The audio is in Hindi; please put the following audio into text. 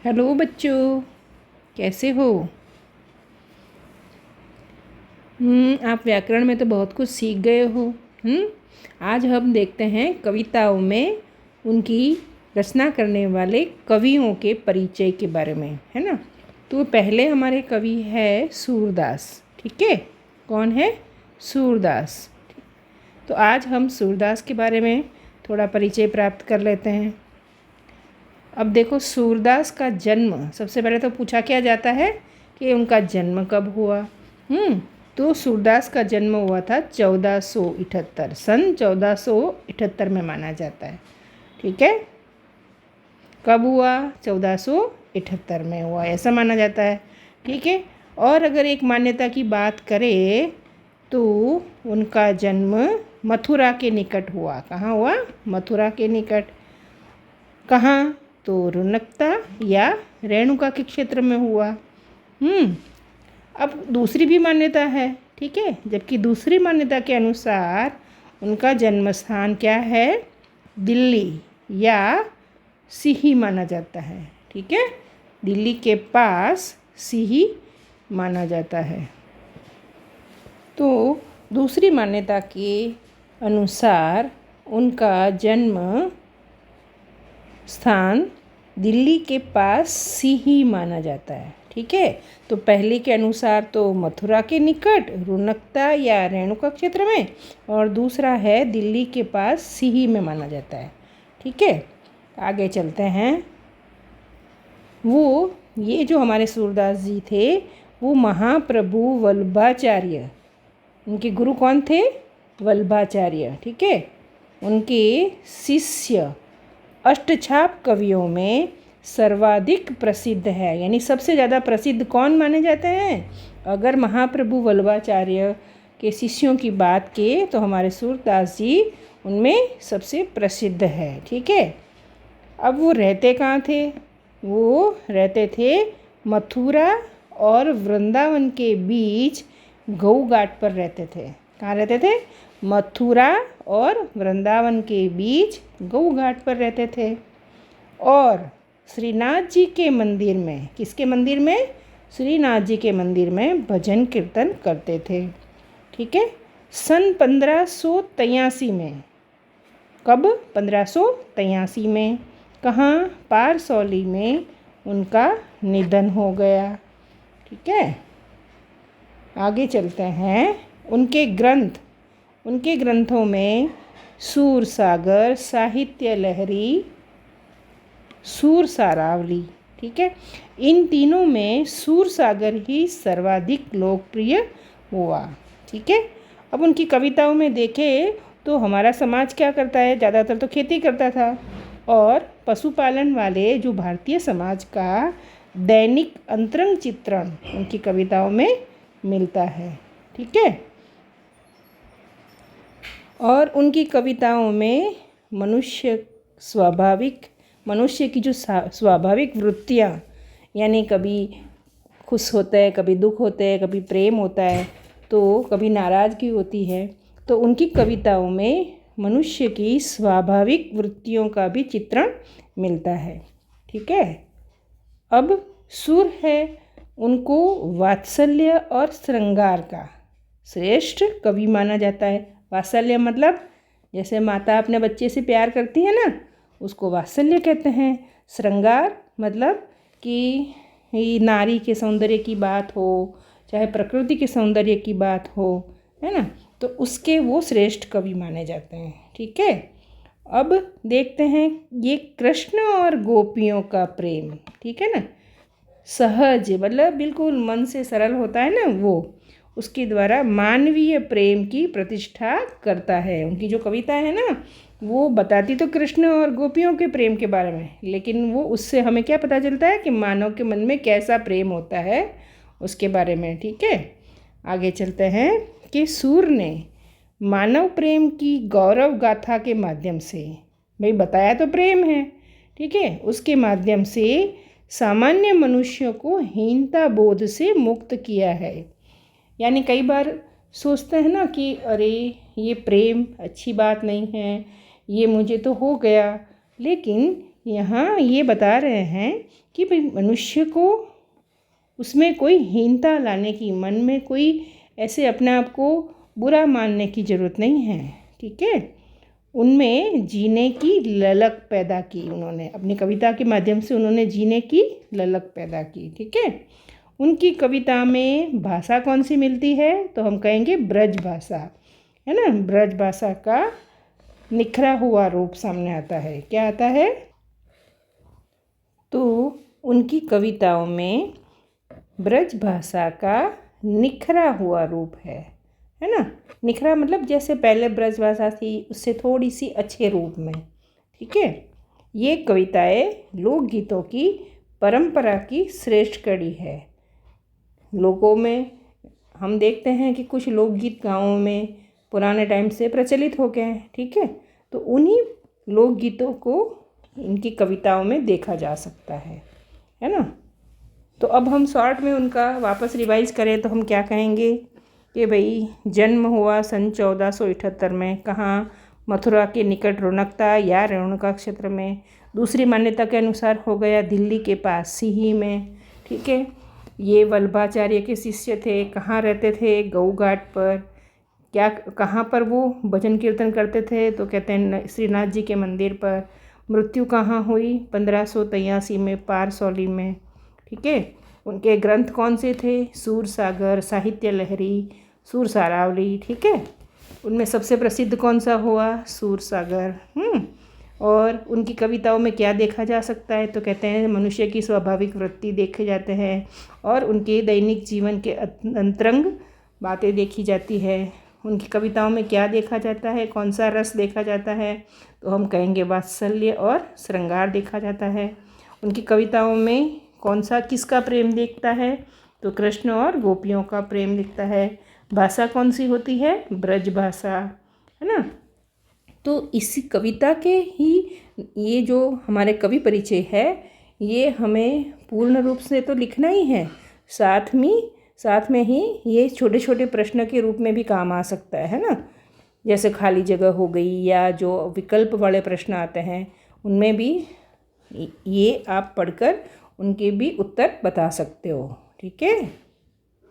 हेलो बच्चों, कैसे हो? आप व्याकरण में तो बहुत कुछ सीख गए हो। आज हम देखते हैं कविताओं में उनकी रचना करने वाले कवियों के परिचय के बारे में, है ना। तो पहले हमारे कवि है सूरदास। ठीक है, कौन है? सूरदास। तो आज हम सूरदास के बारे में थोड़ा परिचय प्राप्त कर लेते हैं। अब देखो, सूरदास का जन्म सबसे पहले तो पूछा क्या जाता है कि उनका जन्म कब हुआ। तो सूरदास का जन्म हुआ था 1478, सन 1478 में माना जाता है। ठीक है, कब हुआ? 1478 में हुआ, ऐसा माना जाता है। ठीक है, और अगर एक मान्यता की बात करें तो उनका जन्म मथुरा के निकट हुआ। कहाँ हुआ? मथुरा के निकट। कहाँ? तो रुनकता या रेणुका के क्षेत्र में हुआ। अब दूसरी भी मान्यता है। ठीक है, जबकि दूसरी मान्यता के अनुसार उनका जन्म स्थान क्या है? दिल्ली या सिही माना जाता है। ठीक है, दिल्ली के पास सिही माना जाता है। तो दूसरी मान्यता के अनुसार उनका जन्म स्थान दिल्ली के पास सिही माना जाता है। ठीक है, तो पहले के अनुसार तो मथुरा के निकट रुनकता या रेणुका क्षेत्र में, और दूसरा है दिल्ली के पास सिही में माना जाता है। ठीक है, आगे चलते हैं। ये जो हमारे सूरदास जी थे वो महाप्रभु वल्लभाचार्य, उनके गुरु कौन थे? वल्लभाचार्य। ठीक है, उनके शिष्य अष्टछाप कवियों में सर्वाधिक प्रसिद्ध है। यानी सबसे ज़्यादा प्रसिद्ध कौन माने जाते हैं? अगर महाप्रभु वल्लभाचार्य के शिष्यों की बात की तो हमारे सूरदास जी उनमें सबसे प्रसिद्ध है। ठीक है, अब वो रहते कहाँ थे? वो रहते थे मथुरा और वृंदावन के बीच गऊ घाट पर रहते थे। कहाँ रहते थे? मथुरा और वृंदावन के बीच गऊ घाट पर रहते थे। और श्रीनाथ जी के मंदिर में, किसके मंदिर में? श्रीनाथ जी के मंदिर में भजन कीर्तन करते थे। ठीक है, सन 1583 में। कब? 1583 में। कहाँ? पारसौली में उनका निधन हो गया। ठीक है, आगे चलते हैं। उनके ग्रंथों में सूरसागर, साहित्य लहरी, सूरसारावली। ठीक है, इन तीनों में सूरसागर ही सर्वाधिक लोकप्रिय हुआ। ठीक है, अब उनकी कविताओं में देखें तो हमारा समाज क्या करता है? ज़्यादातर तो खेती करता था, और पशुपालन वाले जो भारतीय समाज का दैनिक अंतरंग चित्रण उनकी कविताओं में मिलता है। ठीक है, और उनकी कविताओं में मनुष्य की जो स्वाभाविक वृत्तियाँ, यानी कभी खुश होता है, कभी दुख होता है, कभी प्रेम होता है, तो कभी नाराज़गी होती है, तो उनकी कविताओं में मनुष्य की स्वाभाविक वृत्तियों का भी चित्रण मिलता है। ठीक है, अब सुर है, उनको वात्सल्य और श्रृंगार का श्रेष्ठ कवि माना जाता है। वात्सल्य मतलब जैसे माता अपने बच्चे से प्यार करती है ना, उसको वात्सल्य कहते हैं। श्रृंगार मतलब कि नारी के सौंदर्य की बात हो, चाहे प्रकृति के सौंदर्य की बात हो, है ना, तो उसके वो श्रेष्ठ कवि माने जाते हैं। ठीक है, अब देखते हैं ये कृष्ण और गोपियों का प्रेम। ठीक है ना, सहज मतलब बिल्कुल मन से सरल होता है ना, वो उसके द्वारा मानवीय प्रेम की प्रतिष्ठा करता है। उनकी जो कविता है ना, वो बताती तो कृष्ण और गोपियों के प्रेम के बारे में, लेकिन वो उससे हमें क्या पता चलता है कि मानव के मन में कैसा प्रेम होता है उसके बारे में। ठीक है, आगे चलते हैं कि सूर ने मानव प्रेम की गौरव गाथा के माध्यम से, भाई बताया तो प्रेम है, ठीक है, उसके माध्यम से सामान्य मनुष्यों को हीनता बोध से मुक्त किया है। यानी कई बार सोचते हैं ना कि अरे ये प्रेम अच्छी बात नहीं है, ये मुझे तो हो गया, लेकिन यहाँ ये बता रहे हैं कि भाई मनुष्य को उसमें कोई हीनता लाने की, मन में कोई ऐसे अपने आप को बुरा मानने की ज़रूरत नहीं है। ठीक है, उनमें जीने की ललक पैदा की उन्होंने, अपनी कविता के माध्यम से उन्होंने जीने की ललक पैदा की। ठीक है, उनकी कविता में भाषा कौन सी मिलती है, तो हम कहेंगे ब्रज भाषा, है ना। ब्रज भाषा का निखरा हुआ रूप सामने आता है। क्या आता है, तो उनकी कविताओं में ब्रज भाषा का निखरा हुआ रूप है ना। निखरा मतलब जैसे पहले ब्रज भाषा थी उससे थोड़ी सी अच्छे रूप में। ठीक है, ये कविताएं लोकगीतों की परंपरा की श्रेष्ठ कड़ी है। लोगों में हम देखते हैं कि कुछ लोकगीत गाँवों में पुराने टाइम से प्रचलित हो गए हैं। ठीक है, तो उन्हीं लोकगीतों को इनकी कविताओं में देखा जा सकता है ना। तो अब हम शॉर्ट में उनका वापस रिवाइज करें तो हम क्या कहेंगे कि भाई जन्म हुआ सन 1478 में, कहाँ, मथुरा के निकट रोनकता या रेणुका क्षेत्र में। दूसरी मान्यता के अनुसार हो गया दिल्ली के पास सिही में। ठीक है, ये वल्लभाचार्य के शिष्य थे। कहाँ रहते थे, गऊ घाट पर। क्या, कहाँ पर वो भजन कीर्तन करते थे, तो कहते हैं श्रीनाथ जी के मंदिर पर। मृत्यु कहाँ हुई, 1583 में पारसौली में। ठीक है, उनके ग्रंथ कौन से थे, सूरसागर, साहित्य लहरी, सूरसारावली। ठीक है, उनमें सबसे प्रसिद्ध कौन सा हुआ, सूरसागर। और उनकी कविताओं में क्या देखा जा सकता है, तो कहते हैं मनुष्य की स्वाभाविक वृत्ति देखे जाते हैं और उनके दैनिक जीवन के अंतरंग बातें देखी जाती है। उनकी कविताओं में क्या देखा जाता है, कौन सा रस देखा जाता है, तो हम कहेंगे वात्सल्य और श्रृंगार देखा जाता है। उनकी कविताओं में कौन सा, किसका प्रेम दिखता है, तो कृष्ण और गोपियों का प्रेम दिखता है। भाषा कौन सी होती है, ब्रज भाषा, है ना। तो इसी कविता के ही ये जो हमारे कवि परिचय है, ये हमें पूर्ण रूप से तो लिखना ही है, साथ में ही ये छोटे छोटे प्रश्न के रूप में भी काम आ सकता है ना। जैसे खाली जगह हो गई या जो विकल्प वाले प्रश्न आते हैं, उनमें भी ये आप पढ़कर उनके भी उत्तर बता सकते हो। ठीक है।